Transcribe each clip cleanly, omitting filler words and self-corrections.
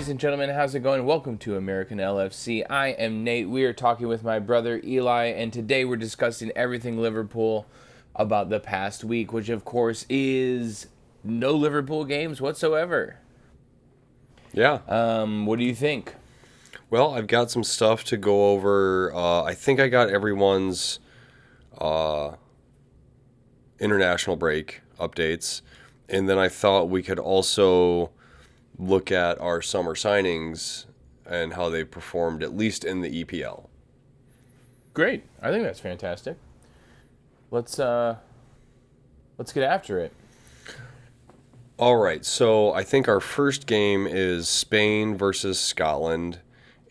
ladies and gentlemen, how's it going? Welcome to American LFC. I am Nate. We are talking with my brother Eli, and today we're discussing everything Liverpool about the past week, which of course is no Liverpool games whatsoever. Yeah. What do you think? Well, I've got some stuff to go over. I think I got everyone's international break updates. And then I thought we could also look at our summer signings and how they performed, at least in the EPL. Great. I think that's fantastic. Let's get after it. All right. So I think our first game is Spain versus Scotland.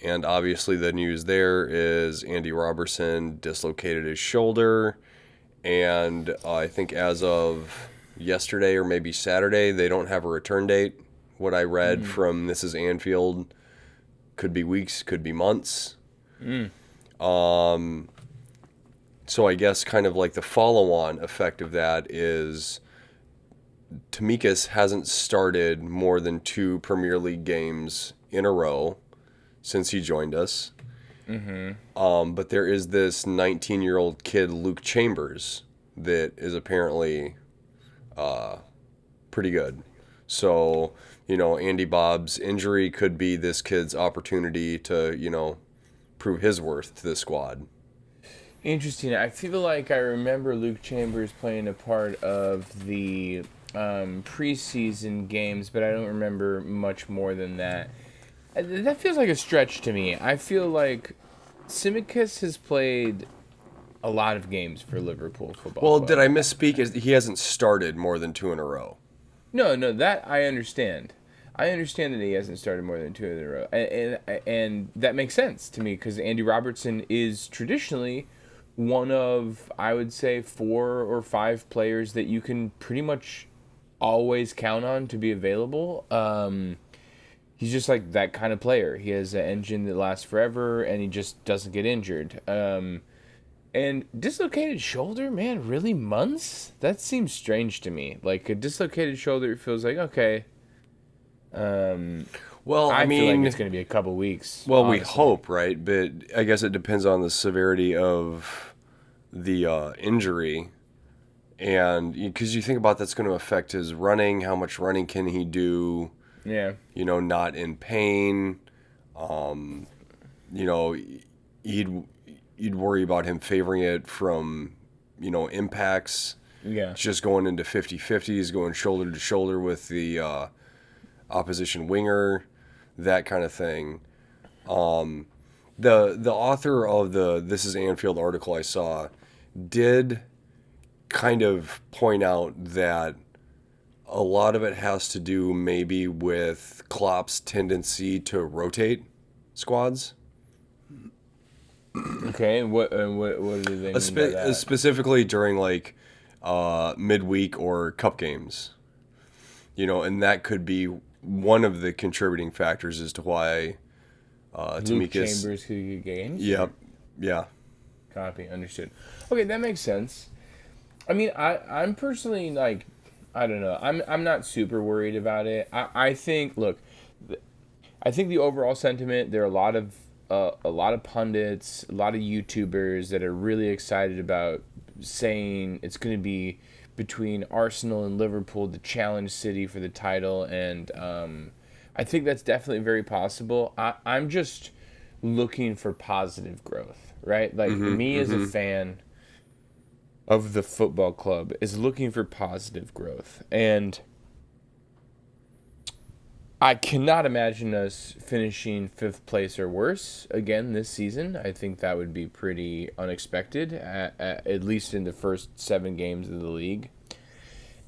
And obviously the news there is Andy Robertson dislocated his shoulder. And I think as of yesterday or maybe Saturday, they don't have a return date. What I read from This Is Anfield could be weeks, could be months. So I guess kind of like the follow-on effect of that is Tamikis hasn't started more than 2 Premier League games in a row since he joined us. But there is this 19-year-old kid, Luke Chambers, that is apparently pretty good. So, Andy Bob's injury could be this kid's opportunity to, prove his worth to the squad. Interesting. I feel like I remember Luke Chambers playing a part of the preseason games, but I don't remember much more than that. That feels like a stretch to me. I feel like Tsimikas has played a lot of games for Liverpool Football Well, Club. did I misspeak? He hasn't started more than 2 in a row. No, that I understand. I understand that he hasn't started more than 2 in a row, and that makes sense to me because Andy Robertson is traditionally one of, I would say, 4 or 5 players that you can pretty much always count on to be available. He's just like that kind of player. He has an engine that lasts forever, and he just doesn't get injured. And dislocated shoulder, man, really months? That seems strange to me. Like a dislocated shoulder, it feels like okay. Well, I feel like it's going to be a couple weeks. Well, honestly. we hope, right? But I guess it depends on the severity of the injury. And because you think about that's going to affect his running, how much running can he do? Yeah. Not in pain. You'd worry about him favoring it from, impacts. Yeah. Just going into 50-50s, going shoulder to shoulder with the opposition winger, that kind of thing. The author of the This Is Anfield article I saw did kind of point out that a lot of it has to do maybe with Klopp's tendency to rotate squads. Okay. What do they mean by that? Specifically during midweek or cup games. And that could be one of the contributing factors as to why Luke Tamikis. Chambers could get games? Yep. Yeah. Copy. Understood. Okay, that makes sense. I mean, I'm personally like, I don't know. I'm not super worried about it. I think, look, I think the overall sentiment, there are a lot of pundits, a lot of YouTubers that are really excited about saying it's going to be between Arsenal and Liverpool, the challenge city for the title, and I think that's definitely very possible. I'm just looking for positive growth, right? Like me as a fan of the football club is looking for positive growth, and I cannot imagine us finishing 5th place or worse again this season. I think that would be pretty unexpected, at least in the first 7 games of the league.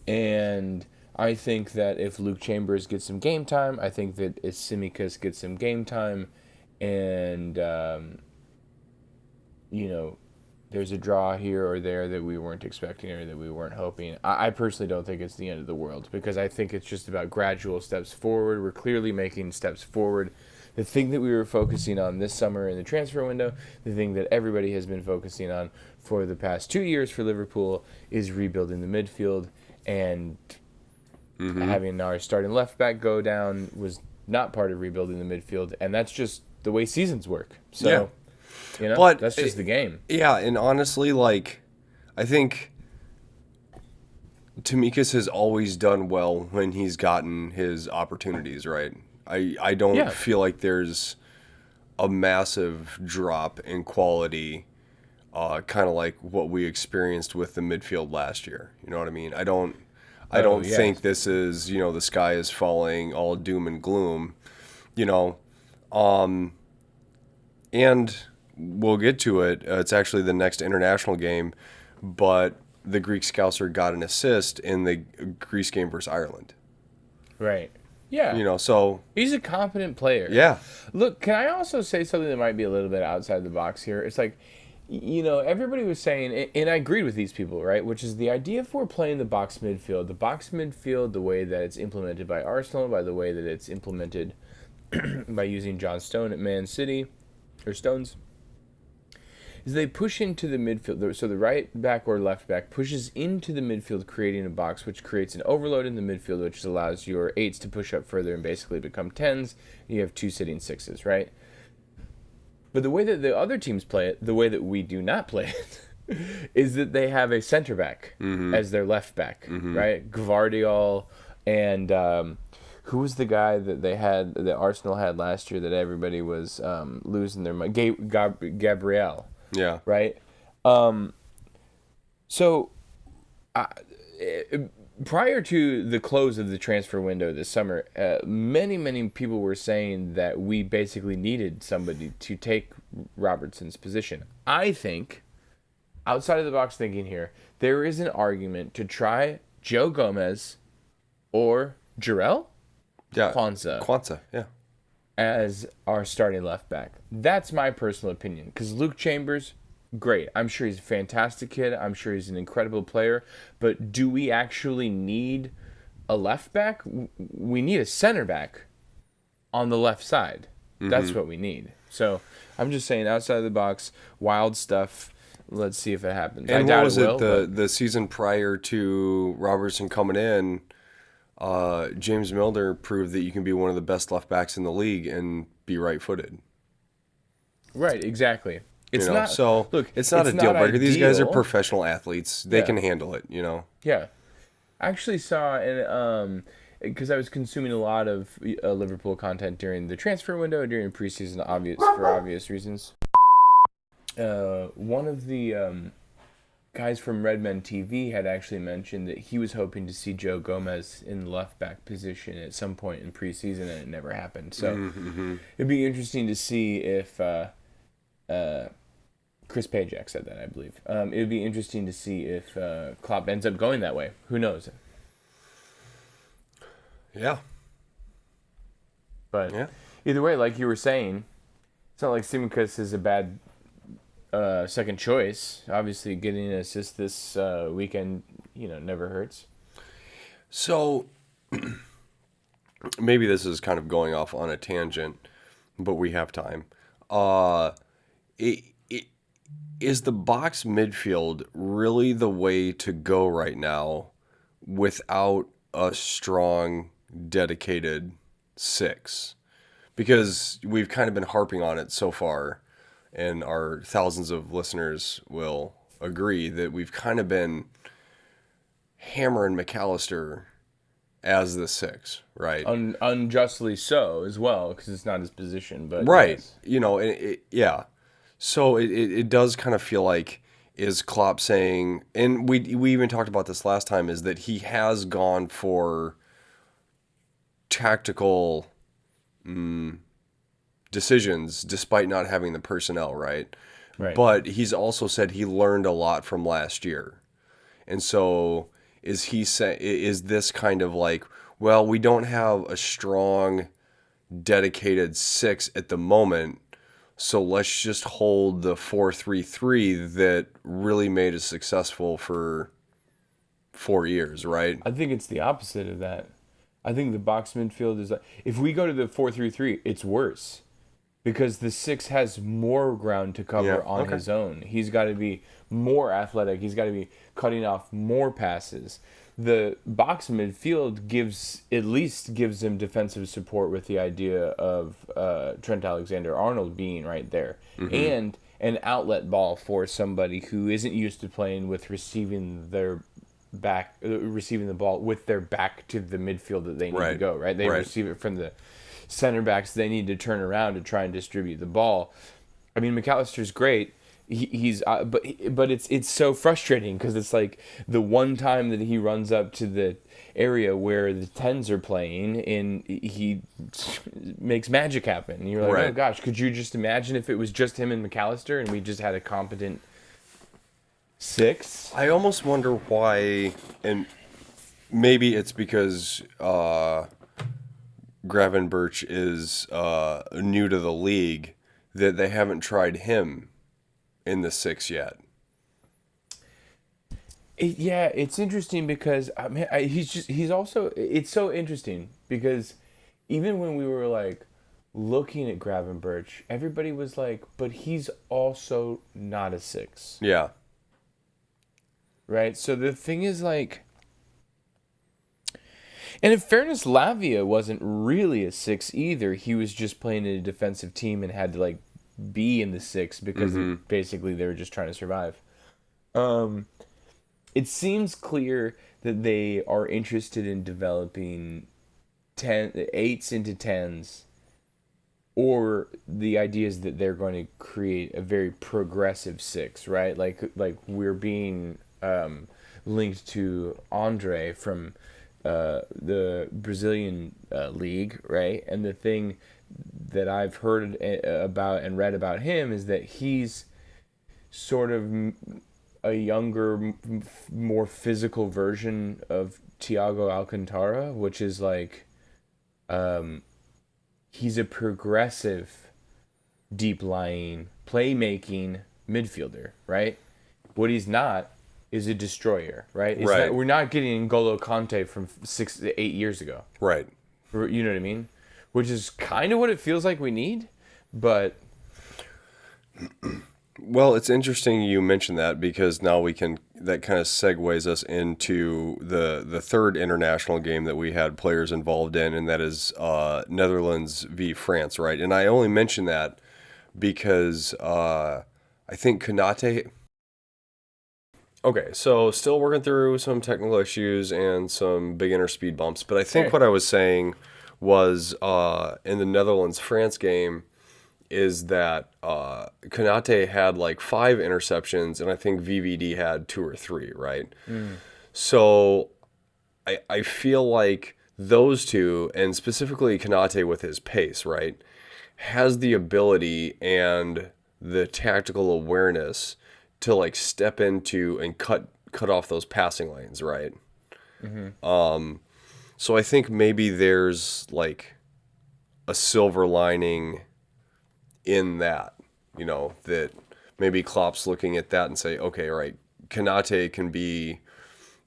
And I think that if Luke Chambers gets some game time, I think that if Tsimikas gets some game time, and, there's a draw here or there that we weren't expecting or that we weren't hoping. I personally don't think it's the end of the world because I think it's just about gradual steps forward. We're clearly making steps forward. The thing that we were focusing on this summer in the transfer window, the thing that everybody has been focusing on for the past 2 years for Liverpool is rebuilding the midfield, and having our starting left back go down was not part of rebuilding the midfield, and that's just the way seasons work. So, But that's just the game. Yeah, and honestly, like, I think Tamikis has always done well when he's gotten his opportunities, right? I don't Yeah. feel like there's a massive drop in quality, kind of like what we experienced with the midfield last year. You know what I mean? I don't yes. think this is, the sky is falling, all doom and gloom, you know. And we'll get to it. It's actually the next international game, but the Greek Scouser got an assist in the Greece game versus Ireland. Right. Yeah. So He's a competent player. yeah, Look, can I also say something that might be a little bit outside the box here? It's like, everybody was saying, and I agreed with these people, right? Which is the idea for playing the box midfield, the way that it's implemented by Arsenal, by the way that it's implemented by using John Stone at Man City, or Stones, is they push into the midfield. So the right back or left back pushes into the midfield, creating a box, which creates an overload in the midfield, which allows your 8s to push up further and basically become 10s. You have 2 sitting 6s, right? But the way that the other teams play it, the way that we do not play it, is that they have a center back as their left back, right? Gvardiol and who was the guy that that Arsenal had last year that everybody was losing their mind? Gabriel. yeah, Right? So, prior to the close of the transfer window this summer, many people were saying that we basically needed somebody to take Robertson's position. I think, outside of the box thinking here, there is an argument to try Joe Gomez or Jarrell yeah, Kwanzaa yeah, as our starting left back. That's my personal opinion. Because Luke Chambers, great. I'm sure he's a fantastic kid. I'm sure he's an incredible player. But do we actually need a left back? We need a center back on the left side. That's what we need. So I'm just saying, outside of the box, wild stuff. Let's see if it happens. And I what doubt was it will. the season prior to Robertson coming in? James Milner proved that you can be one of the best left backs in the league and be right-footed. Right, exactly. It's not. So Look, it's not a deal breaker. These guys are ideal. professional athletes. They Yeah. can handle it. Yeah, I actually saw because I was consuming a lot of Liverpool content during the transfer window, during preseason, for obvious reasons. One of the guys from Redmen TV had actually mentioned that he was hoping to see Joe Gomez in the left back position at some point in preseason, and it never happened. So it'd be interesting to see if Chris Pajak said that, I believe. It would be interesting to see if Klopp ends up going that way. Who knows? Yeah. But either way, like you were saying, it's not like Tsimikas is a bad second choice. Obviously, getting an assist this weekend, never hurts. So maybe this is kind of going off on a tangent, but we have time. Is the box midfield really the way to go right now without a strong, dedicated 6? Because we've kind of been harping on it so far, and our thousands of listeners will agree that we've kind of been hammering McAllister as the 6, right? Unjustly so as well, because it's not his position. But Right. yes. Yeah. So it does kind of feel like, is Klopp saying, and we even talked about this last time, is that he has gone for tactical decisions despite not having the personnel, right? Right. But he's also said he learned a lot from last year. And so is this kind of like, well, we don't have a strong, dedicated 6 at the moment, so let's just hold the 4-3-3 that really made us successful for 4 years, right? I think it's the opposite of that. I think the box midfield is like, if we go to the 4-3-3, it's worse. Because the 6 has more ground to cover on his own. He's got to be more athletic. He's got to be cutting off more passes. the box midfield at least gives him defensive support with the idea of Trent Alexander-Arnold being right there, and an outlet ball for somebody who isn't used to playing with receiving the ball with their back to the midfield that they need to Right. go. Right, they Right. receive it from the center backs. They need to turn around to try and distribute the ball. I mean, McAllister's great. He's but it's so frustrating because it's like the one time that he runs up to the area where the tens are playing and he makes magic happen. And you're like, Right. oh gosh, could you just imagine if it was just him and McAllister and we just had a competent six? I almost wonder why, and maybe it's because Gravenberch is new to the league, that they haven't tried him in the six yet. Yeah, it's interesting because I mean, he's also it's so interesting because even when we were like looking at Gravenberch, everybody was like, but he's also not a six, Yeah. right? So the thing is like, and in fairness, Lavia wasn't really a six either. He was just playing in a defensive team and had to like be in the six because basically they were just trying to survive. It seems clear that they are interested in developing eights into tens, or the idea is that they're going to create a very progressive six, right? Like we're being linked to Andre from the Brazilian league, right? And the thing that I've heard about and read about him is that he's sort of a younger, more physical version of Thiago Alcantara, which is like, he's a progressive, deep lying, playmaking midfielder, right? What he's not is a destroyer, right? Right. We're not getting N'Golo Kante from 6 to 8 years ago. Right. You know what I mean? Which is kind of what it feels like we need, but Well, it's interesting you mentioned that because now that kind of segues us into the third international game that we had players involved in, and that is Netherlands v France, right? And I only mention that because I think Konate. Okay, so still working through some technical issues and some beginner speed bumps, but I think Hey. what I was saying was in the Netherlands France game is that Konate had like 5 interceptions, and I think VVD had 2 or 3, right? So I feel like those two, and specifically Konate with his pace, right, has the ability and the tactical awareness to like step into and cut off those passing lanes, right? So I think maybe there's like a silver lining in that, that maybe Klopp's looking at that and say, okay, right, Konate can be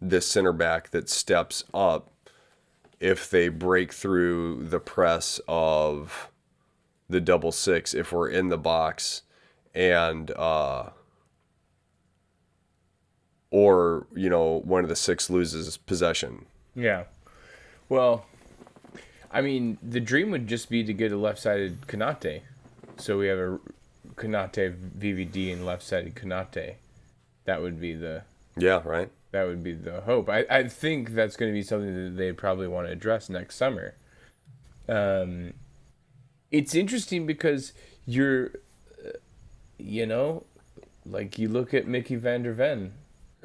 this center back that steps up if they break through the press of the double six, if we're in the box, and or one of the six loses possession. yeah. Well, I mean, the dream would just be to get a left-sided Konate. So we have a Konate VVD and left-sided Konate. That would be the Yeah, right. hope. I think that's going to be something that they probably want to address next summer. It's interesting because like you look at Mickey van der Ven,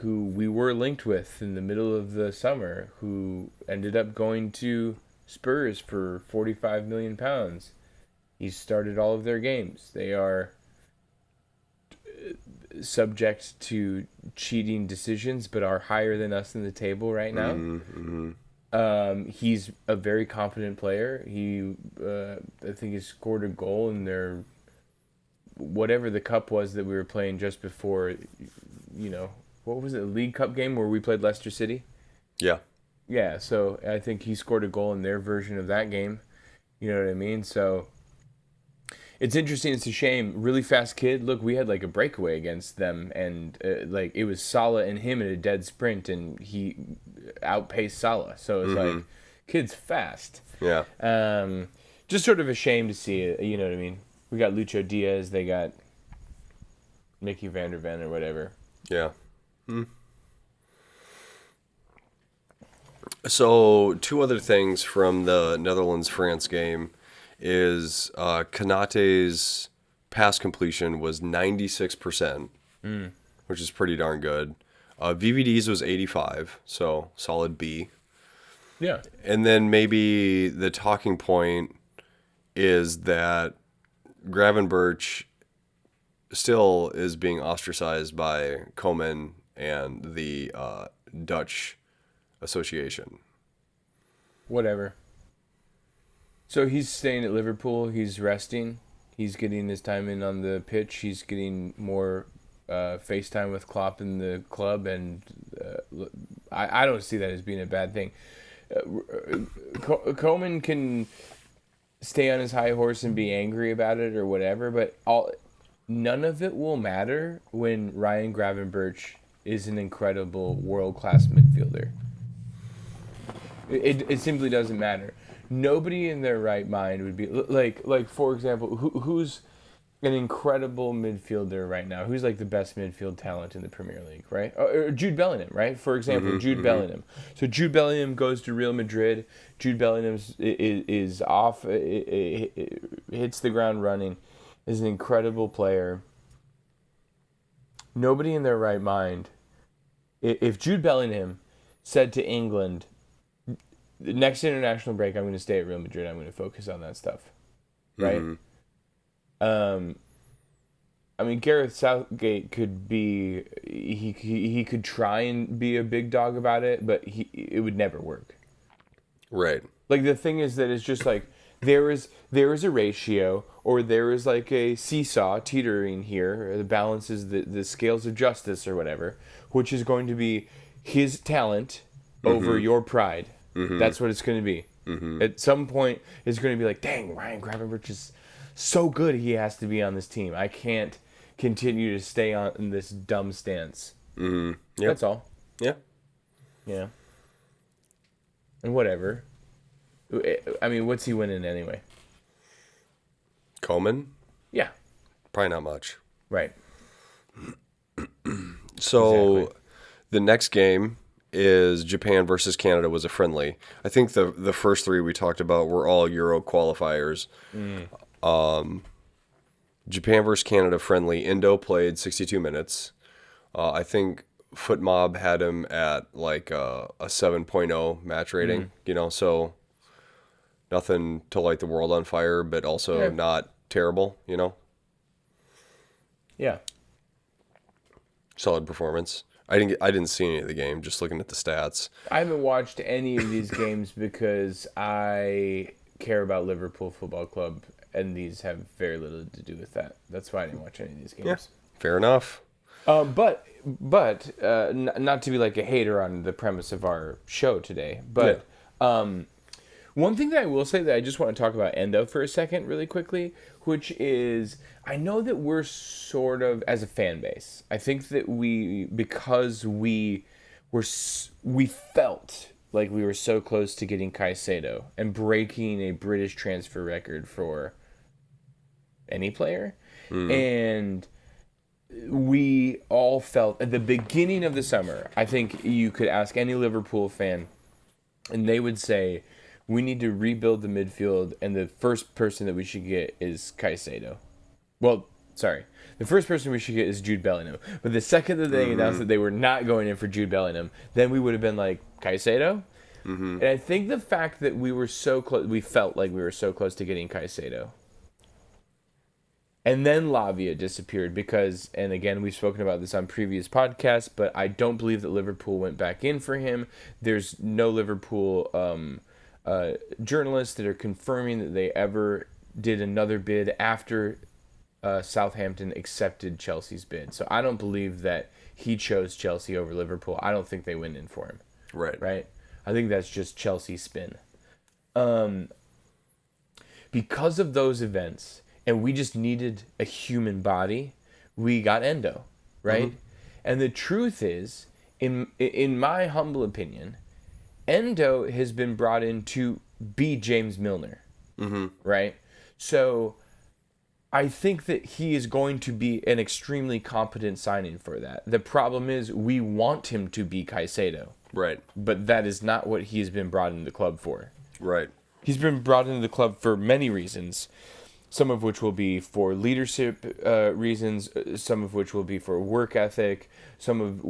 who we were linked with in the middle of the summer, who ended up going to Spurs for £45 million. He started all of their games. They are subject to cheating decisions, but are higher than us in the table right now. He's a very confident player. I think he scored a goal in their whatever the cup was that we were playing just before. What was it? A League Cup game where we played Leicester City. Yeah. Yeah, so I think he scored a goal in their version of that game. You know what I mean? So It's interesting. It's a shame. Really fast kid. Look, we had like a breakaway against them, and like it was Salah and him in a dead sprint, and he outpaced Salah. So it's like, kid's fast. Yeah. Just sort of a shame to see it. You know what I mean? We got Lucho Diaz. They got Mickey Van der Ven or whatever. Yeah. So, two other things from the Netherlands-France game is Kanate's pass completion was 96%, which is pretty darn good. VVD's was 85, so solid B. Yeah. And then maybe the talking point is that Gravenberch still is being ostracized by Komen and the Dutch Association. Whatever. So he's staying at Liverpool. He's resting. He's getting his time in on the pitch. He's getting more FaceTime with Klopp in the club, and I don't see that as being a bad thing. Koeman can stay on his high horse and be angry about it or whatever, but none of it will matter when Ryan Gravenberch is an incredible world-class midfielder. It simply doesn't matter. Nobody in their right mind would be like for example, who's an incredible midfielder right now? Who's like the best midfield talent in the Premier League, right? Or Jude Bellingham, right? For example, Jude Bellingham. So Jude Bellingham goes to Real Madrid. Jude Bellingham is off, hits the ground running, is an incredible player. Nobody in their right mind, if Jude Bellingham said to England, the next international break, I'm going to stay at Real Madrid. I'm going to focus on that stuff, right? I mean, Gareth Southgate could be he could try and be a big dog about it, but it would never work. Right. Like the thing is that it's just like there is a ratio, or there is like a seesaw teetering here. Or the balance is the scales of justice or whatever, which is going to be his talent over your pride. That's what it's going to be. At some point, it's going to be like, dang, Ryan Gravenberch is so good. He has to be on this team. I can't continue to stay in this dumb stance. Yep. That's all. Yeah. Yeah. And whatever. I mean, what's he winning anyway? Komen? Yeah. Probably not much. Right. So Exactly. the next game is Japan versus Canada was a friendly. I think the first three we talked about were all Euro qualifiers. Japan versus Canada friendly. Indo played 62 minutes. I think FootMob had him at like a 7.0 match rating, so nothing to light the world on fire, but also not terrible, Yeah. Solid performance. I didn't see any of the game, just looking at the stats. I haven't watched any of these games because I care about Liverpool Football Club, and these have very little to do with that. That's why I didn't watch any of these games. Yeah, fair enough. But not to be like a hater on the premise of our show today, but one thing that I will say that I just want to talk about Endo for a second really quickly, which is I know that we're sort of, as a fan base, I think that because we felt like we were so close to getting Caicedo and breaking a British transfer record for any player, and we all felt at the beginning of the summer, I think you could ask any Liverpool fan, and they would say, we need to rebuild the midfield, and the first person that we should get is Caicedo. Well, sorry. The first person we should get is Jude Bellingham. But the second that they announced that they were not going in for Jude Bellingham, then we would have been like, Caicedo? And I think the fact that we were so close, we felt like we were so close to getting Caicedo. And then Lavia disappeared because, and again, we've spoken about this on previous podcasts, but I don't believe that Liverpool went back in for him. There's no Liverpool journalists that are confirming that they ever did another bid after Southampton accepted Chelsea's bid. So I don't believe that he chose Chelsea over Liverpool. I don't think they went in for him. Right? I think that's just Chelsea spin. Because of those events, and we just needed a human body, we got Endo, right? And the truth is, in my humble opinion, Endo has been brought in to be James Milner, right? So I think that he is going to be an extremely competent signing for that. The problem is we want him to be Caicedo, Right. but that is not what he's been brought into the club for. Right. He's been brought into the club for many reasons, some of which will be for leadership reasons, some of which will be for work ethic, some of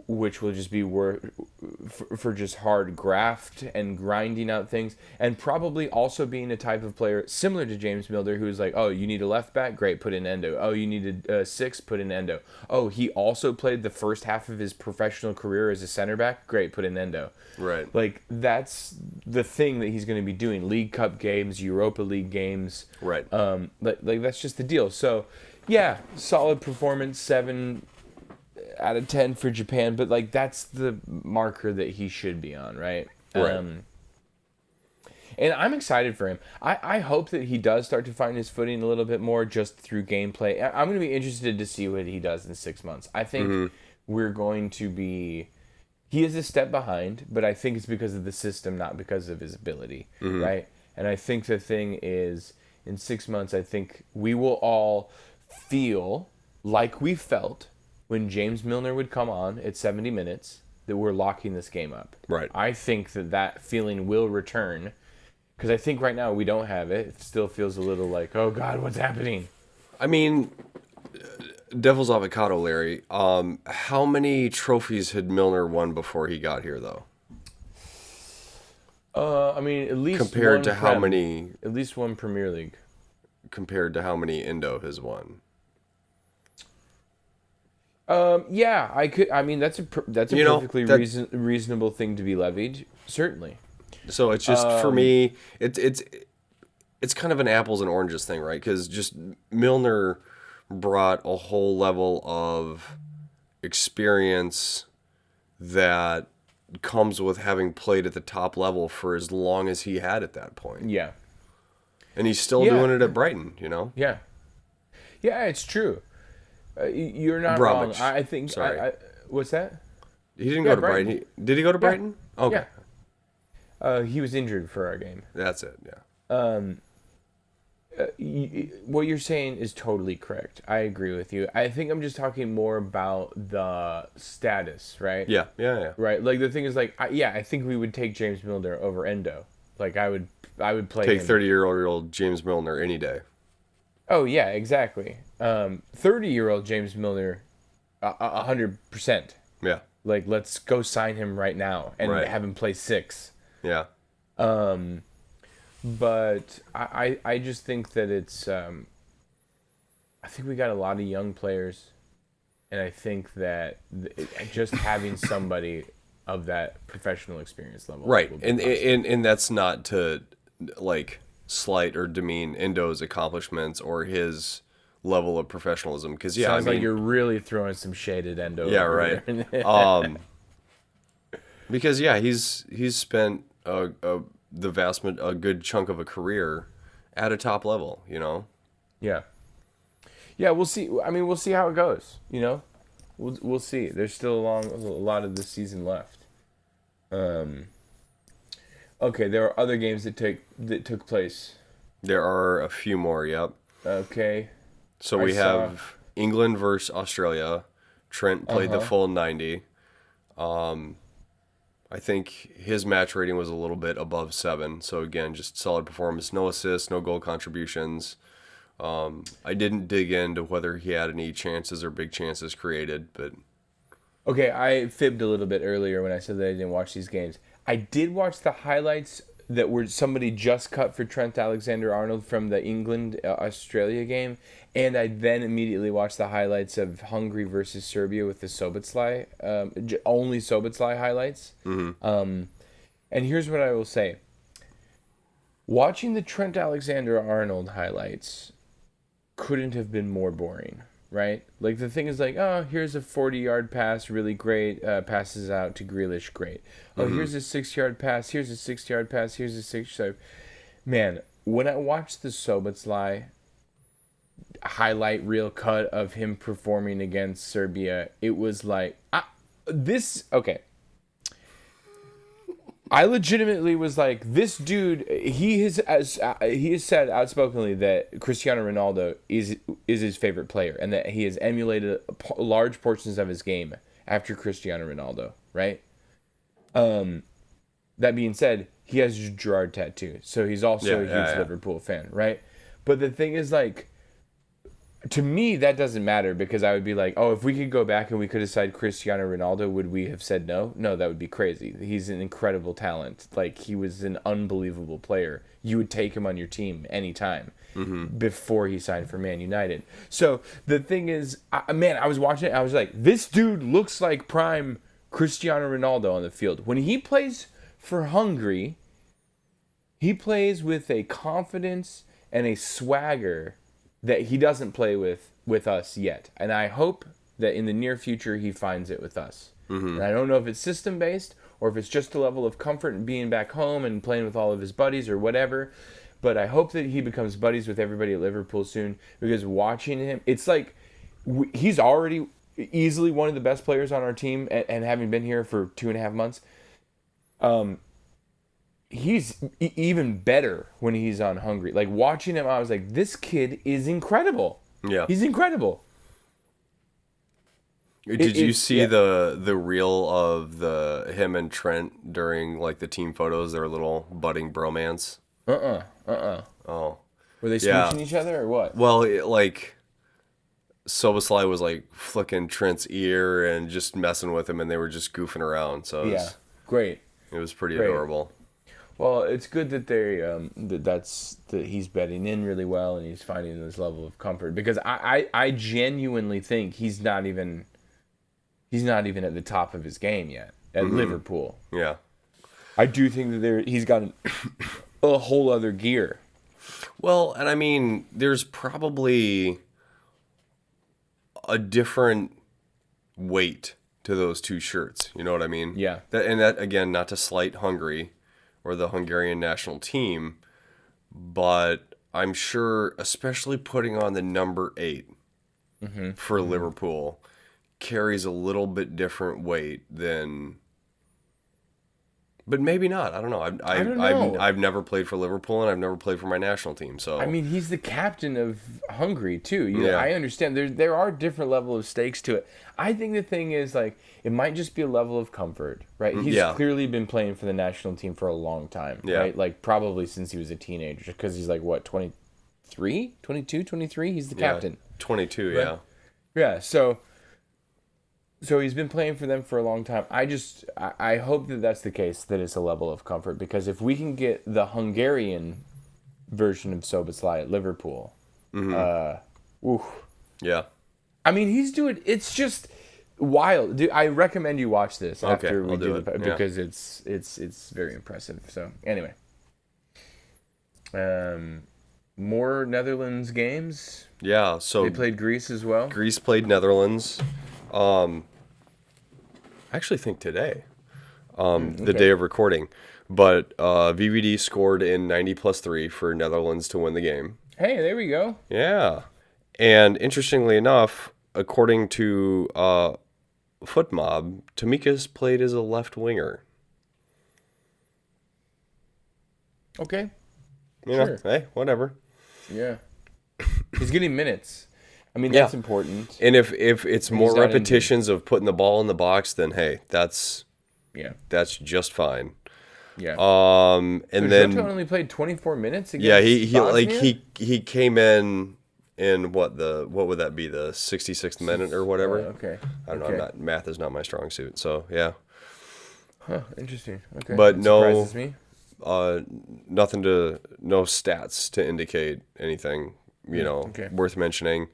which will just be for just hard graft and grinding out things, and probably also being a type of player similar to James Milner, who's like, oh, you need a left back? Great, put in Endo. Oh, you need a six? Put in Endo. Oh, he also played the first half of his professional career as a center back? Great, put in Endo. Right. Like, that's the thing that he's going to be doing. League Cup games, Europa League games. Right. Like that's just the deal. So, yeah, solid performance, 7 out of 10 for Japan, but like that's the marker that he should be on, right? Right. And I'm excited for him. I hope that he does start to find his footing a little bit more just through gameplay. I'm going to be interested to see what he does in 6 months. I think we're going to be... He is a step behind, but I think it's because of the system, not because of his ability, right? And I think the thing is, in 6 months, I think we will all feel like we felt when James Milner would come on at 70 minutes, that we're locking this game up. Right. I think that feeling will return, because I think right now we don't have it. It still feels a little like, oh God, what's happening? I mean, devil's avocado, Larry. How many trophies had Milner won before he got here, though? I mean, at least Compared one to how many? At least one Premier League. Compared to how many Endo has won? Yeah, I could. I mean, that's a perfectly reasonable thing to be levied. Certainly. So it's just for me, it's kind of an apples and oranges thing, right? Because just Milner brought a whole level of experience that comes with having played at the top level for as long as he had at that point. Yeah. And he's still doing it at Brighton, you know? Yeah. Yeah, it's true. You're not Bromwich. wrong. I think. Sorry. What's that? He didn't go to Brighton. Did he go to Brighton? Okay. Yeah. He was injured for our game. That's it, yeah. What you're saying is totally correct. I agree with you. I think I'm just talking more about the status, right? Yeah. Right. Like the thing is, like, I think we would take James Milner over Endo. Like I would play. Take him. 30-year-old James Milner any day. Oh yeah, exactly. 30-year-old James Milner, 100%. Yeah. Like let's go sign him right now and have him play 6. Yeah. But I just think that it's I think we got a lot of young players, and I think that just having somebody of that professional experience level, right, and that's not to like slight or demean Endo's accomplishments or his level of professionalism, because sounds like you're really throwing some shade at Endo. Yeah, right. Because he's spent a good chunk of a career at a top level, you know. Yeah, we'll see. I mean, we'll see how it goes. You know, we'll see. There's still a lot of the season left. Okay, there are other games that took place. There are a few more. Yep. Okay. So we have England versus Australia. Trent played the full 90. I think his match rating was a little bit above 7. So again, just solid performance. No assists, no goal contributions. I didn't dig into whether he had any chances or big chances created, but... Okay, I fibbed a little bit earlier when I said that I didn't watch these games. I did watch the highlights that were somebody just cut for Trent Alexander-Arnold from the England-Australia game, and I then immediately watched the highlights of Hungary versus Serbia with the Szoboszlai, only Szoboszlai highlights. And here's what I will say. Watching the Trent Alexander-Arnold highlights couldn't have been more boring, right? Like, the thing is like, oh, here's a 40-yard pass, really great, passes out to Grealish, great. Oh, here's a 6-yard pass, here's a 6-yard pass, here's a 6-yard... Man, when I watched the Szoboszlai, highlight reel cut of him performing against Serbia, it was like okay. I legitimately was like, this dude. He has said outspokenly that Cristiano Ronaldo is his favorite player, and that he has emulated large portions of his game after Cristiano Ronaldo. Right. That being said, he has a Gerrard tattoo, so he's also a huge Liverpool fan, right? But the thing is, like, to me, that doesn't matter because I would be like, oh, if we could go back and we could decide Cristiano Ronaldo, would we have said no? No, that would be crazy. He's an incredible talent. Like, he was an unbelievable player. You would take him on your team anytime before he signed for Man United. So the thing is, I was watching it. I was like, this dude looks like prime Cristiano Ronaldo on the field. When he plays for Hungary, he plays with a confidence and a swagger that he doesn't play with us yet. And I hope that in the near future he finds it with us. And I don't know if it's system based or if it's just a level of comfort in being back home and playing with all of his buddies or whatever. But I hope that he becomes buddies with everybody at Liverpool soon, because watching him, it's like he's already easily one of the best players on our team, and having been here for 2.5 months, he's even better when he's on Hungary. Like, watching him, I was like, this kid is incredible. Yeah. He's incredible. Did you see the reel of him and Trent during, like, the team photos, their little budding bromance? Oh. Were they smooching each other or what? Well, Soboslai was, like, flicking Trent's ear and just messing with him, and they were just goofing around. So great. It was pretty adorable. Well, it's good that that he's bedding in really well and he's finding this level of comfort, because I genuinely think he's not even at the top of his game yet at Liverpool. Yeah. I do think that he's got a whole other gear. Well, and I mean, there's probably a different weight to those two shirts. You know what I mean? Yeah. That again, not to slight Hungary or the Hungarian national team, but I'm sure, especially putting on the number 8 for Liverpool, carries a little bit different weight than. But maybe not. I don't know. I don't know. I've never played for Liverpool, and I've never played for my national team. So I mean, he's the captain of Hungary too. I understand there are different level of stakes to it. I think the thing is, like, it might just be a level of comfort, right? He's clearly been playing for the national team for a long time, right? Like, probably since he was a teenager, because he's like, what, 23, 22, 23? He's the captain. 22, right? Yeah. So he's been playing for them for a long time. I hope that that's the case, that it's a level of comfort, because if we can get the Hungarian version of Szoboszlai at Liverpool, yeah. I mean, he's doing. It's just wild, dude. I recommend you watch this after we do it, because it's very impressive. So anyway, more Netherlands games. Yeah. So they played Greece as well. Greece played Netherlands. I actually think today, the day of recording, but VVD scored in 90+3 for Netherlands to win the game. Hey, there we go. Yeah. And interestingly enough, according to FootMob, Tamika's played as a left winger. Okay. Sure. Hey, whatever. Yeah. He's getting minutes. I mean, that's important. And if it's more repetitions of putting the ball in the box, then hey, that's just fine. Yeah. And then Jota only played 24 minutes against he came in what would that be, the 66th minute or whatever? Okay. I don't know. Math is not my strong suit, so yeah. Huh, interesting. Okay. But that surprises me. No stats to indicate anything, worth mentioning.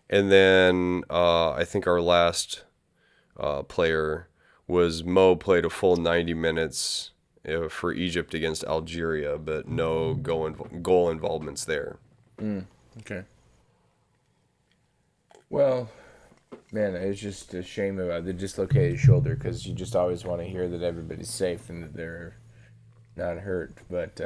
And then I think our last player was Mo, played a full 90 minutes for Egypt against Algeria, but no goal involvements there. Okay. Well, man, it's just a shame about the dislocated shoulder, because you just always want to hear that everybody's safe and that they're not hurt. But,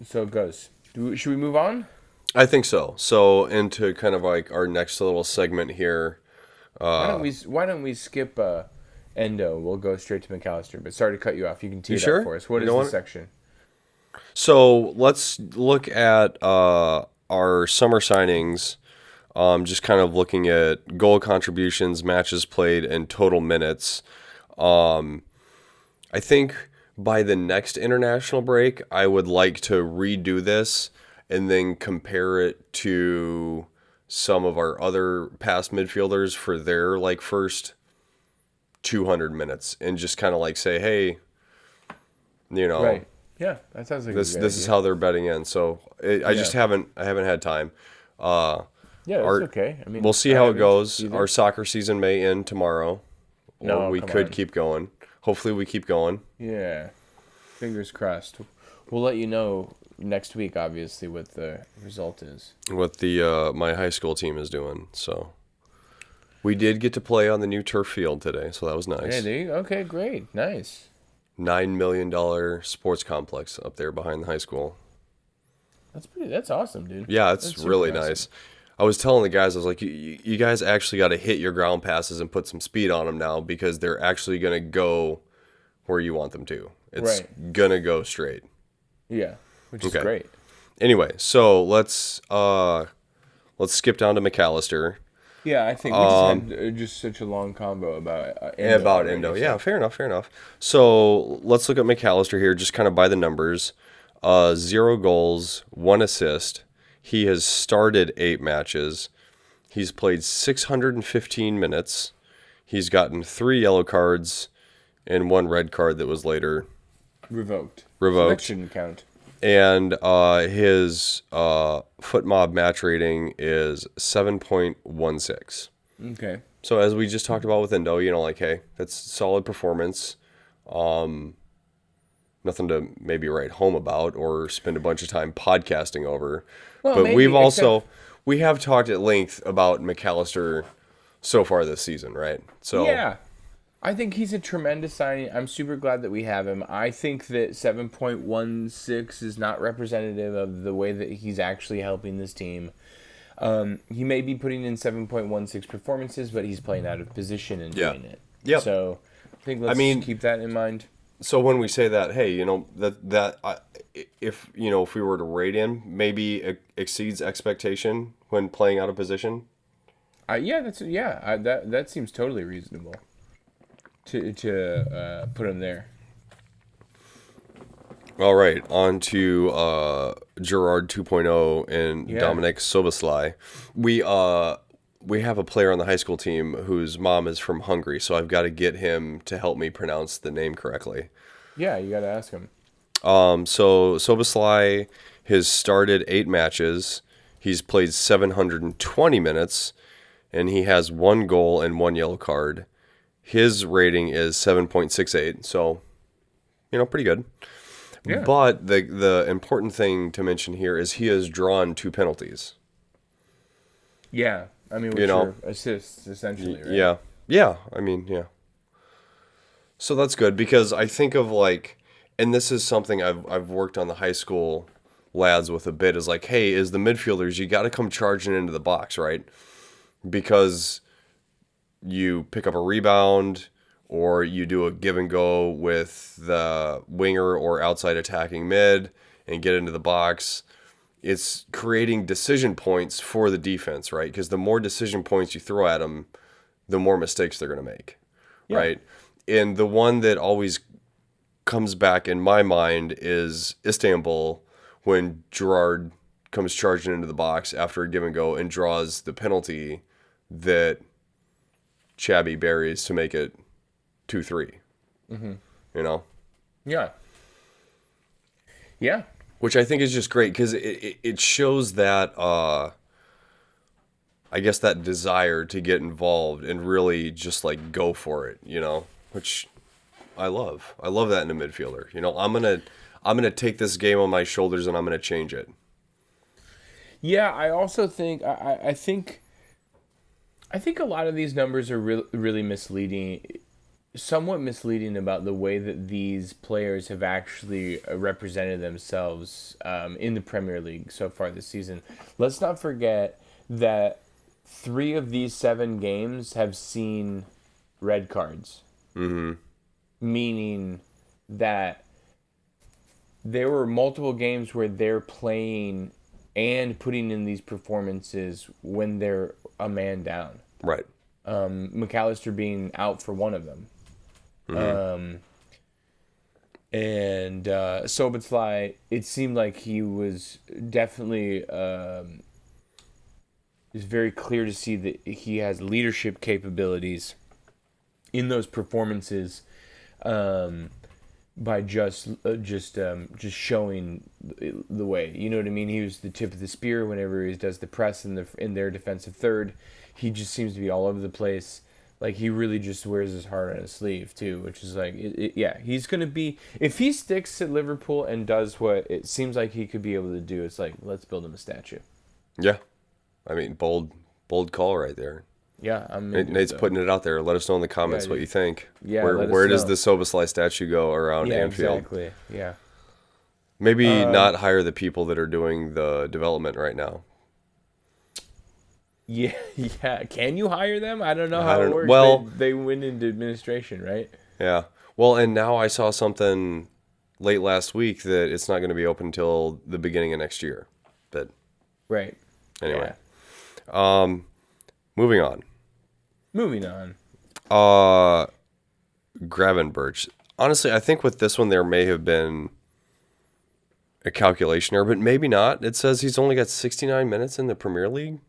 so it goes. Should we move on? I think so. So into kind of like our next little segment here. Why don't we skip Endo? We'll go straight to McAllister. But sorry to cut you off. You can tee You it sure? up for us. What You is know the what? section? So let's look at our summer signings. Just kind of looking at goal contributions, matches played, and total minutes. I think by the next international break, I would like to redo this and then compare it to some of our other past midfielders for their like first 200 minutes and just kind of like say, hey, you know, Right. Yeah, that sounds like a this good this is idea. how they're betting in. So I just Yeah. haven't had time. Yeah, that's Our okay. I mean, We'll see I how it haven't goes. Our either. soccer season may end tomorrow, or No, we come could on. keep going. Hopefully, we keep going Yeah. Fingers crossed. We'll let you know next week, obviously, what the result is. what the my high school team is doing. So we did get to play on the new turf field today, so that was Hey, nice. there you go. Okay, great. Nice. $9 million sports complex up there behind the high school. That's awesome, dude. Yeah, it's That's super really awesome. nice. I was telling the guys, I was like, you guys actually got to hit your ground passes and put some speed on them now because they're actually going to go where you want them to. It's Right. going to go straight. Yeah. Which is Okay. great. Anyway, so let's skip down to McAllister Yeah, I think we just had just such a long combo about and Endo about already. Endo. So. Yeah, fair enough, fair enough. So let's look at McAllister here, just kind of by the numbers. 0 goals, 1 assist. He has started 8 matches. He's played 615 minutes. He's gotten 3 yellow cards and 1 red card that was later Revoked. So that revoked. shouldn't count. And his foot mob match rating is 7.16. Okay. So as we just talked about with Endo, like, hey, that's solid performance. Nothing to maybe write home about or spend a bunch of time podcasting over. Well, But maybe, except we have talked at length about McAllister so far this season, right? So yeah. I think he's a tremendous signing. I'm super glad that we have him. I think that 7.16 is not representative of the way that he's actually helping this team. He may be putting in 7.16 performances, but he's playing out of position and yeah. doing it. Yep. So I think let's mean, keep that in mind. So when we say that, hey, if we were to rate him, maybe it exceeds expectation when playing out of position. That seems totally reasonable to put him there. All right, on to Gerard 2.0 and Yeah. Dominic Soboslai. We have a player on the high school team whose mom is from Hungary, so I've got to get him to help me pronounce the name correctly. Yeah, you got to ask him. So Soboslai has started 8 matches. He's played 720 minutes, and he has 1 goal and 1 yellow card. His rating is 7.68, so pretty good. Yeah. But the important thing to mention here is he has drawn 2 penalties. Yeah. I mean, which You know. are assists, essentially, right? Yeah. Yeah. I mean, yeah. So that's good because I think of like, and this is something I've worked on the high school lads with a bit is like, hey, as the midfielders, you got to come charging into the box, right? Because you pick up a rebound or you do a give and go with the winger or outside attacking mid and get into the box. It's creating decision points for the defense, right? Because the more decision points you throw at them, the more mistakes they're going to make, Yeah. right? And the one that always comes back in my mind is Istanbul when Gerard comes charging into the box after a give and go and draws the penalty that Chabby buries to make it 2-3. You know? Yeah. Yeah. Which I think is just great because it shows that, I guess, that desire to get involved and really just like go for it, which I love. I love that in a midfielder. I'm gonna take this game on my shoulders and I'm gonna change it. Yeah, I also think I think a lot of these numbers are really misleading, somewhat misleading about the way that these players have actually represented themselves in the Premier League so far this season. Let's not forget that 3 of these 7 games have seen red cards, meaning that there were multiple games where they're playing and putting in these performances when they're a man down. Right. McAllister being out for one of them. And Szoboszlai, it seemed like he was definitely it's very clear to see that he has leadership capabilities in those performances by just showing the way. You know what I mean? He was the tip of the spear whenever he does the press in their defensive third. He just seems to be all over the place. Like, he really just wears his heart on his sleeve, too, which is like, yeah, he's going to be, if he sticks at Liverpool and does what it seems like he could be able to do, it's like, let's build him a statue. Yeah. I mean, bold call right there. Yeah, Nate's putting it out there. Let us know in the comments what you think. Yeah, where does the Szoboszlai statue go around Anfield? Exactly. Yeah. Maybe not hire the people that are doing the development right now. Yeah, yeah. Can you hire them? I don't know how it works. Well, they went into administration, right? Yeah. Well, and now I saw something late last week that it's not going to be open until the beginning of next year. But right. Anyway. Yeah. Moving on. Gravenberch. Honestly, I think with this one there may have been a calculation error, but maybe not. It says he's only got 69 minutes in the Premier League.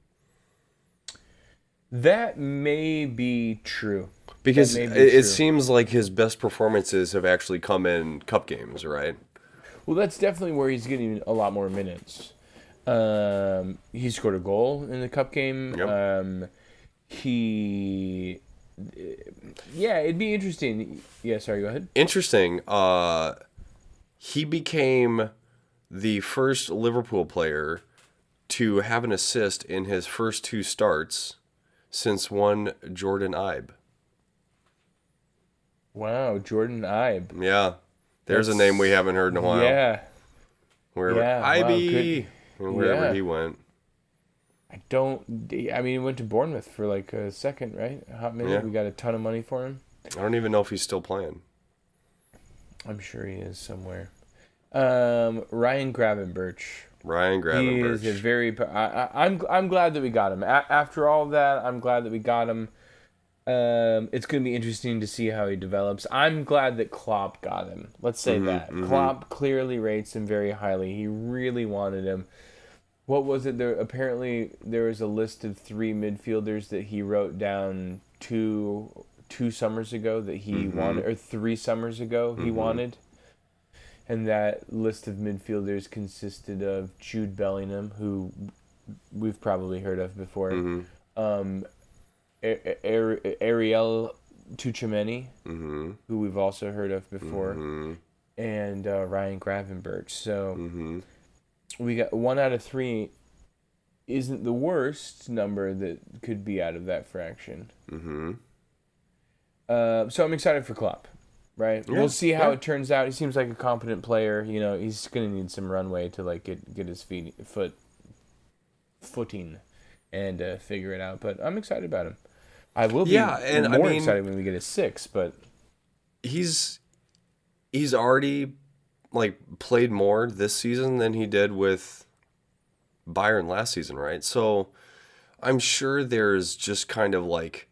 That may be true. Because it seems like his best performances have actually come in cup games, right? Well, that's definitely where he's getting a lot more minutes. He scored a goal in the cup game. Yep. It'd be interesting. Yeah, sorry, go ahead. Interesting. He became the first Liverpool player to have an assist in his first 2 starts since one Jordan Ibe. Wow, Jordan Ibe. Yeah. There's a name we haven't heard in a while. Yeah. Ibe. Wherever he went. He went to Bournemouth for like a second, right? A hot minute. Yeah. We got a ton of money for him. I don't even know if he's still playing. I'm sure he is somewhere. Ryan Gravenberch. He is a very. I'm glad that we got him. After all that, I'm glad that we got him. It's going to be interesting to see how he develops. I'm glad that Klopp got him. Let's say that. Klopp clearly rates him very highly. He really wanted him. What was it? Apparently, there was a list of 3 midfielders that he wrote down two summers ago that he wanted, or 3 summers ago he wanted. And that list of midfielders consisted of Jude Bellingham, who we've probably heard of before, Ariel Tchouameni, who we've also heard of before, and Ryan Gravenberch. So we got 1 out of 3 isn't the worst number that could be out of that fraction. So I'm excited for Klopp. Right, yeah, we'll see how it turns out. He seems like a competent player. You know, he's gonna need some runway to like get his footing, and figure it out. But I'm excited about him. I will be more excited when we get a 6. But he's already like played more this season than he did with Bayern last season, right? So I'm sure there's just kind of like,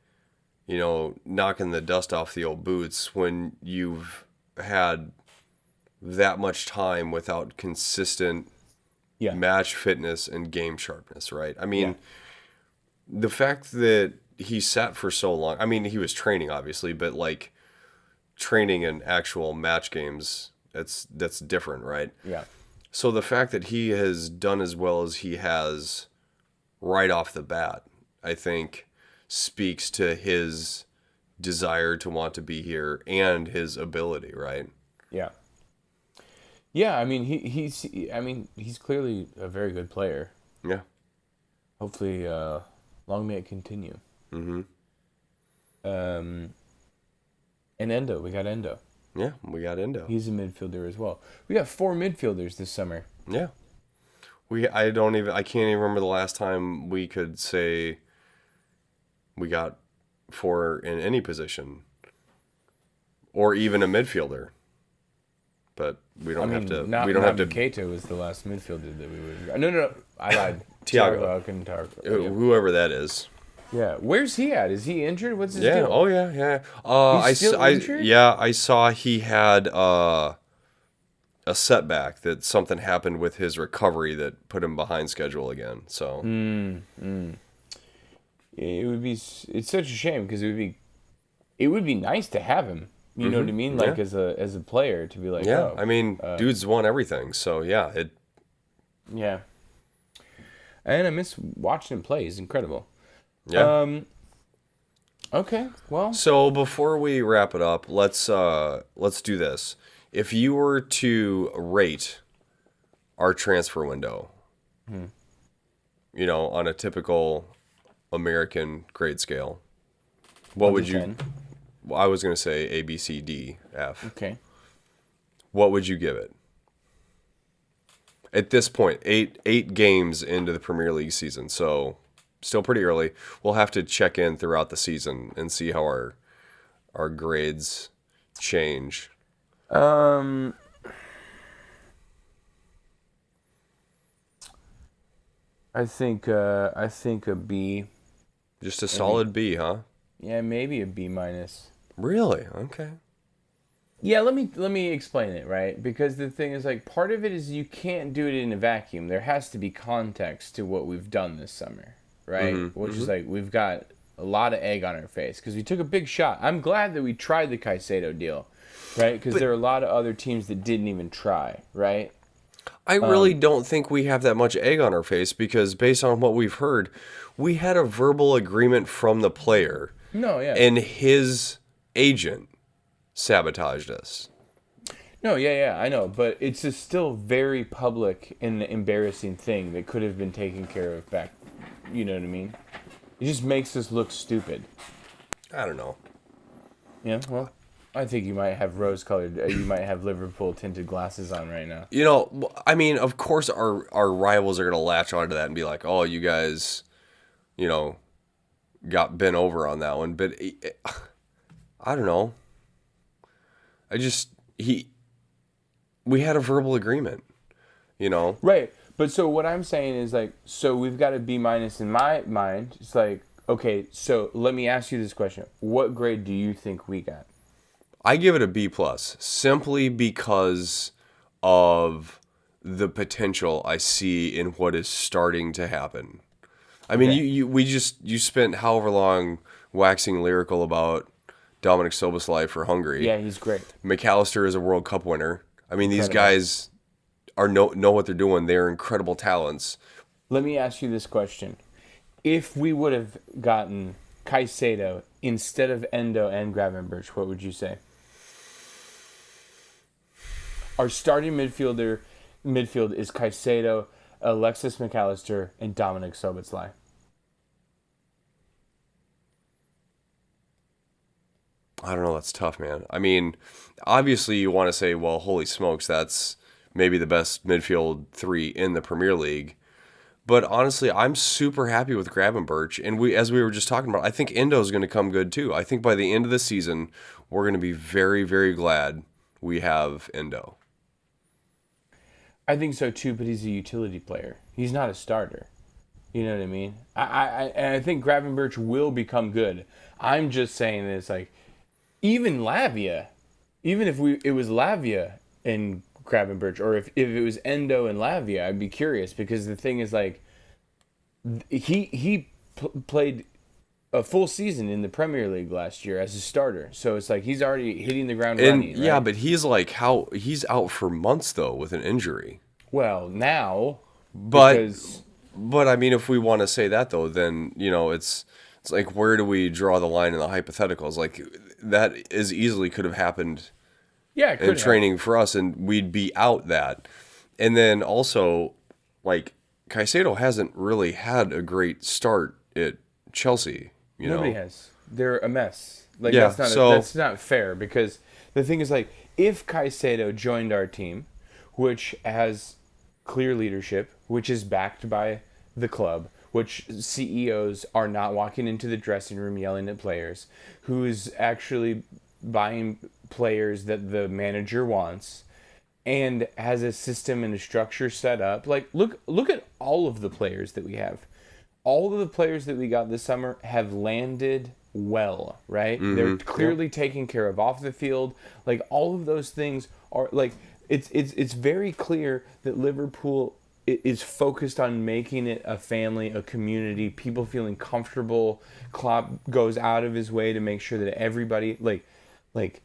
you know, knocking the dust off the old boots when you've had that much time without consistent match fitness and game sharpness, right? I mean, the fact that he sat for so long, I mean, he was training, obviously, but like training in actual match games, that's different, right? Yeah. So the fact that he has done as well as he has right off the bat, I think speaks to his desire to want to be here and his ability, right? Yeah. Yeah, I mean he's clearly a very good player. Yeah. Hopefully long may it continue. And Endo, we got Endo. Yeah, we got Endo. He's a midfielder as well. We got 4 midfielders this summer. Yeah. I can't even remember the last time we could say we got 4 in any position or even a midfielder. But we don't have to. Not, We don't have to. Kato was the last midfielder that we would have. No. I lied. Thiago. Alcantara. Whoever that is. Yeah. Where's he at? Is he injured? What's his Yeah. deal? Oh yeah. He's still injured? I saw he had a setback, that something happened with his recovery that put him behind schedule again. So It would be. It's such a shame because it would be nice to have him. You know what I mean? Like as a player to be like, yeah, oh, I mean, dude's won everything. So yeah, yeah. And I miss watching him play. He's incredible. yeah. Okay. Well. So before we wrap it up, let's do this. If you were to rate our transfer window, on a typical American grade scale, what would you? 10. I was gonna say A, B, C, D, F. Okay. What would you give it? At this point, eight games into the Premier League season, so still pretty early. We'll have to check in throughout the season and see how our grades change. I think a B. Just a solid B, huh? Yeah, maybe a B minus. Really? Okay. Yeah, let me explain it, right? Because the thing is, like, part of it is you can't do it in a vacuum. There has to be context to what we've done this summer, right? Which is like we've got a lot of egg on our face because we took a big shot. I'm glad that we tried the Caicedo deal, right? Because there are a lot of other teams that didn't even try, right? I really don't think we have that much egg on our face because based on what we've heard, we had a verbal agreement from the player. No, yeah. And his agent sabotaged us. No, yeah, I know, but it's a still very public and embarrassing thing that could have been taken care of back. You know what I mean? It just makes us look stupid. I don't know. Yeah, well, I think you might have rose-colored, you might have Liverpool-tinted glasses on right now. I mean, of course our rivals are going to latch onto that and be like, oh, you guys, got bent over on that one. But I don't know. We had a verbal agreement, Right, but so what I'm saying is like, so we've got a B minus in my mind. It's like, okay, so let me ask you this question: what grade do you think we got? I give it a B plus simply because of the potential I see in what is starting to happen. I mean, you spent however long waxing lyrical about Dominic Soboslai for Hungary. Yeah, he's great. McAllister is a World Cup winner. I mean, these guys know what they're doing. They're incredible talents. Let me ask you this question: if we would have gotten Caicedo instead of Endo and Gravenberch, what would you say? Our starting midfield is Caicedo, Alexis McAllister, and Dominic Szoboszlai. I don't know. That's tough, man. I mean, obviously you want to say, well, holy smokes, that's maybe the best midfield 3 in the Premier League. But honestly, I'm super happy with Gravenberch. And as we were just talking about, I think Endo is going to come good too. I think by the end of the season, we're going to be very, very glad we have Endo. I think so too, but he's a utility player. He's not a starter. You know what I mean? I think Gravenberch will become good. I'm just saying this, like, even Lavia, even if it was Lavia and Gravenberch, or if it was Endo and Lavia, I'd be curious because the thing is, like, he played a full season in the Premier League last year as a starter, so it's like he's already hitting the ground running. Right? Yeah, but he's he's out for months though with an injury. Well, now, But I mean, if we want to say that though, then it's like, where do we draw the line in the hypotheticals? Like, that as easily could have happened in training for us, and we'd be out that. And then also, like, Caicedo hasn't really had a great start at Chelsea. Nobody has. They're a mess. Like Yeah, that's not fair, because the thing is, like, if Caicedo joined our team, which has clear leadership, which is backed by the club, which CEOs are not walking into the dressing room yelling at players, who is actually buying players that the manager wants, and has a system and a structure set up. Like, look at all of the players that we have. All of the players that we got this summer have landed well, right? They're clearly taken care of off the field. Like, all of those things are like, it's very clear that Liverpool is focused on making it a family, a community, people feeling comfortable. Klopp goes out of his way to make sure that everybody, like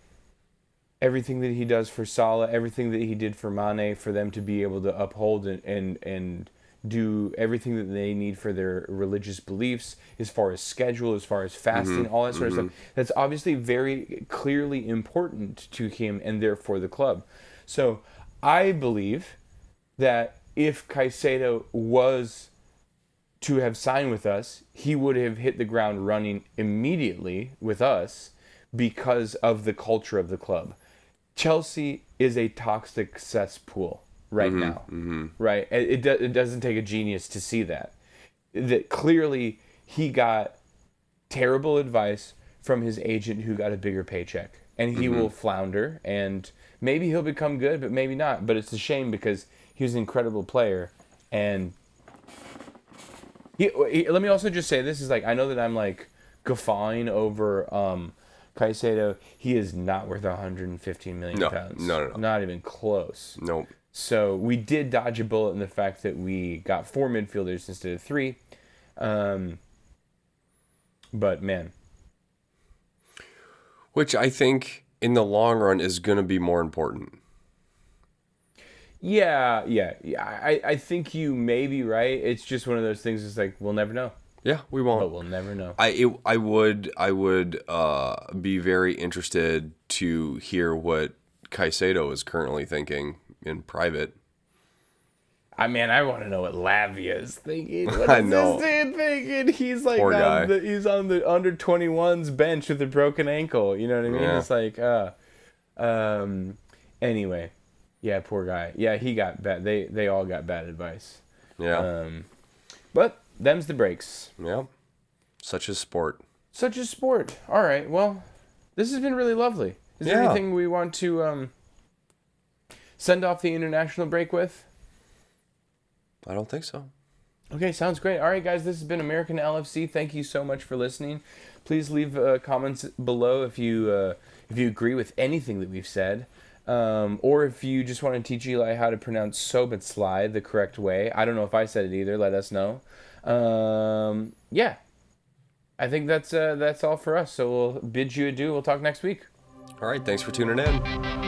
everything that he does for Salah, everything that he did for Mane, for them to be able to uphold and do everything that they need for their religious beliefs, as far as schedule, as far as fasting, all that sort of stuff. That's obviously very clearly important to him and therefore the club. So I believe that if Caicedo was to have signed with us, he would have hit the ground running immediately with us because of the culture of the club. Chelsea is a toxic cesspool right now, right? It doesn't take a genius to see that. That clearly he got terrible advice from his agent, who got a bigger paycheck, and he will flounder, and maybe he'll become good, but maybe not. But it's a shame, because he was an incredible player, and let me also just say this is, like, I know that I'm like guffawing over Caicedo. He is not worth 115 million pounds. No. Not even close. Nope. So we did dodge a bullet in the fact that we got 4 midfielders instead of 3. But man, Which I think in the long run is going to be more important. yeah. I think you may be right. It's just one of those things. It's like, we'll never know. Yeah, we won't. But we'll never know. I would be very interested to hear what Caicedo is currently thinking in private. I want to know what Lavia is thinking. What I is know. this dude thinking? He's like Poor guy. he's on the under 21s bench with a broken ankle. You know what I mean? Yeah. It's like, anyway, yeah, poor guy. Yeah, he got bad. They all got bad advice. Yeah. But them's the breaks. Yeah. Such is sport. Such a sport. All right. Well, this has been really lovely. Is there Yeah. anything we want to send off the international break with? I don't think so. Okay, sounds great. All right, guys, this has been American LFC. Thank you so much for listening. Please leave comments below if you agree with anything that we've said, or if you just want to teach Eli how to pronounce Soboslai the correct way. I don't know if I said it either. Let us know. Yeah, I think that's all for us. So we'll bid you adieu. We'll talk next week. All right. Thanks for tuning in.